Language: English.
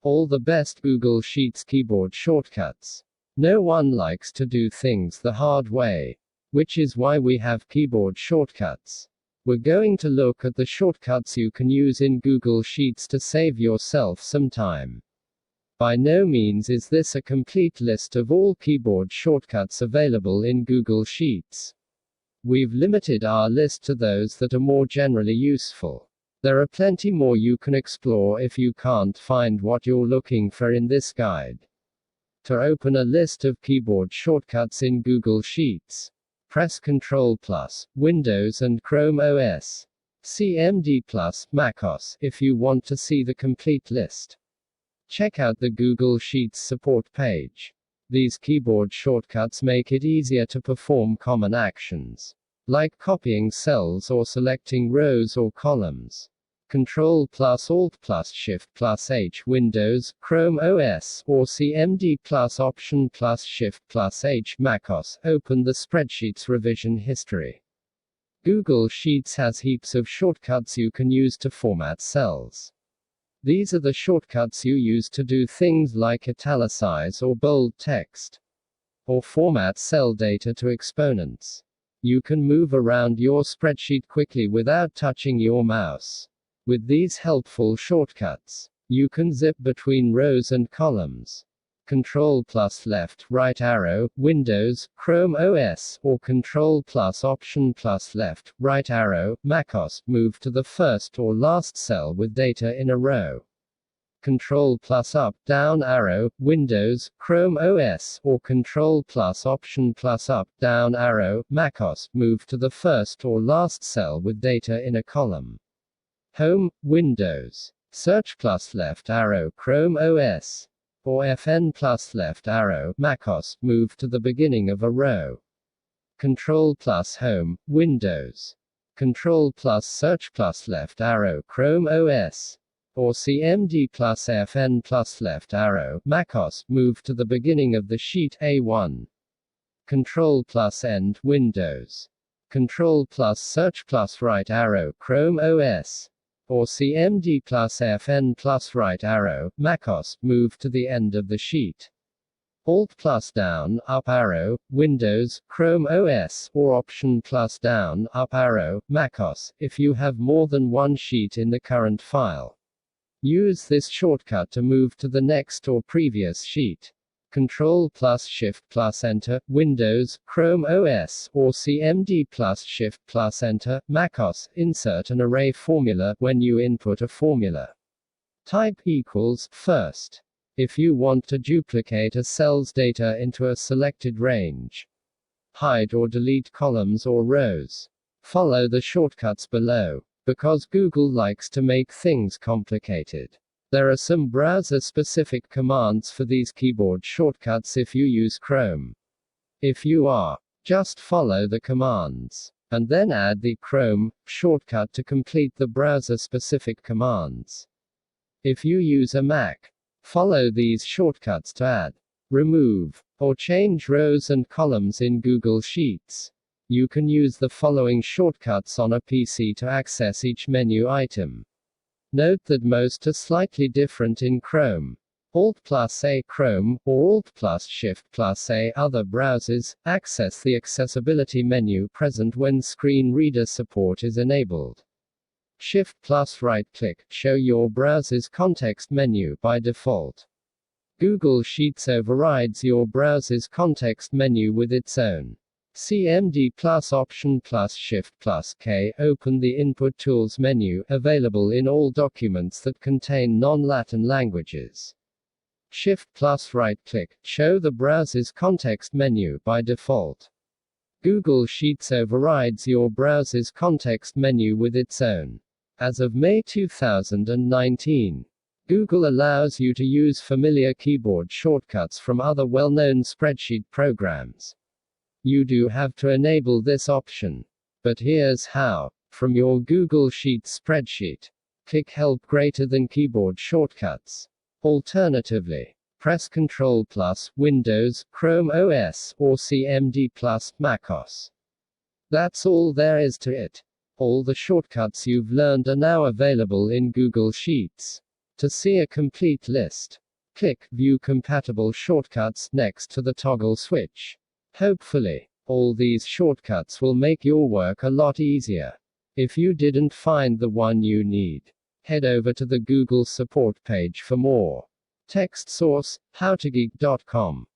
All the best Google Sheets keyboard shortcuts. No one likes to do things the hard way, which is why we have keyboard shortcuts. We're going to look at the shortcuts you can use in Google Sheets to save yourself some time. By no means is this a complete list of all keyboard shortcuts available in Google Sheets. We've limited our list to those that are more generally useful. There are plenty more you can explore if you can't find what you're looking for in this guide. To open a list of keyboard shortcuts in Google Sheets, press Ctrl+, Windows and Chrome OS, CMD+, macOS, if you want to see the complete list. Check out the Google Sheets support page. These keyboard shortcuts make it easier to perform common actions, like copying cells or selecting rows or columns. Ctrl+Alt+Shift+H Windows, Chrome OS, or CMD+Option+Shift+H macOS. Open the Spreadsheets revision history. Google Sheets has heaps of shortcuts you can use to format cells. These are the shortcuts you use to do things like italicize or bold text, or format cell data to exponents. You can move around your spreadsheet quickly without touching your mouse. With these helpful shortcuts, you can zip between rows and columns. Ctrl+Left right arrow, Windows, Chrome OS, or Ctrl+Option+Left right arrow, macOS, move to the first or last cell with data in a row. Ctrl+Up down arrow, Windows, Chrome OS, or Ctrl+Option+Up down arrow, macOS, move to the first or last cell with data in a column. Home, Windows. Search+Left arrow, Chrome OS, or FN+Left arrow, macOS, move to the beginning of a row. Ctrl+Home, Windows. Ctrl+Search+Left arrow, Chrome OS, or CMD+FN+Left arrow, macOS, move to the beginning of the sheet A1. Ctrl+End, Windows. Ctrl+Search+Right arrow, Chrome OS, or CMD+FN+Right arrow, macOS, move to the end of the sheet. Alt+Down, Up arrow, Windows, Chrome OS, or Option+Down, Up arrow, macOS, if you have more than one sheet in the current file. Use this shortcut to move to the next or previous sheet. Ctrl+Shift+Enter, Windows, Chrome OS, or CMD+Shift+Enter, macOS. Insert an array formula when you input a formula. Type equals first if you want to duplicate a cell's data into a selected range. Hide or delete columns or rows. Follow the shortcuts below. Because Google likes to make things complicated, there are some browser-specific commands for these keyboard shortcuts if you use Chrome. If you are, just follow the commands, and then add the Chrome shortcut to complete the browser-specific commands. If you use a Mac, follow these shortcuts to add, remove, or change rows and columns in Google Sheets. You can use the following shortcuts on a PC to access each menu item. Note that most are slightly different in Chrome. Alt+A Chrome, or Alt+Shift+A other browsers, access the accessibility menu present when screen reader support is enabled. Shift+ right-click, show your browser's context menu by default. Google Sheets overrides your browser's context menu with its own CMD+Option+Shift+K. Open the Input Tools menu, available in all documents that contain non-Latin languages. Shift+ right-click, show the browser's context menu by default. Google Sheets overrides your browser's context menu with its own. As of May 2019, Google allows you to use familiar keyboard shortcuts from other well-known spreadsheet programs. You do have to enable this option. But here's how. From your Google Sheets spreadsheet, click Help greater than Keyboard Shortcuts. Alternatively, press Ctrl+, Windows, Chrome OS, or CMD+, macOS. That's all there is to it. All the shortcuts you've learned are now available in Google Sheets. To see a complete list, click View Compatible Shortcuts next to the toggle switch. Hopefully, all these shortcuts will make your work a lot easier. If you didn't find the one you need, head over to the Google support page for more. Text source: howtogeek.com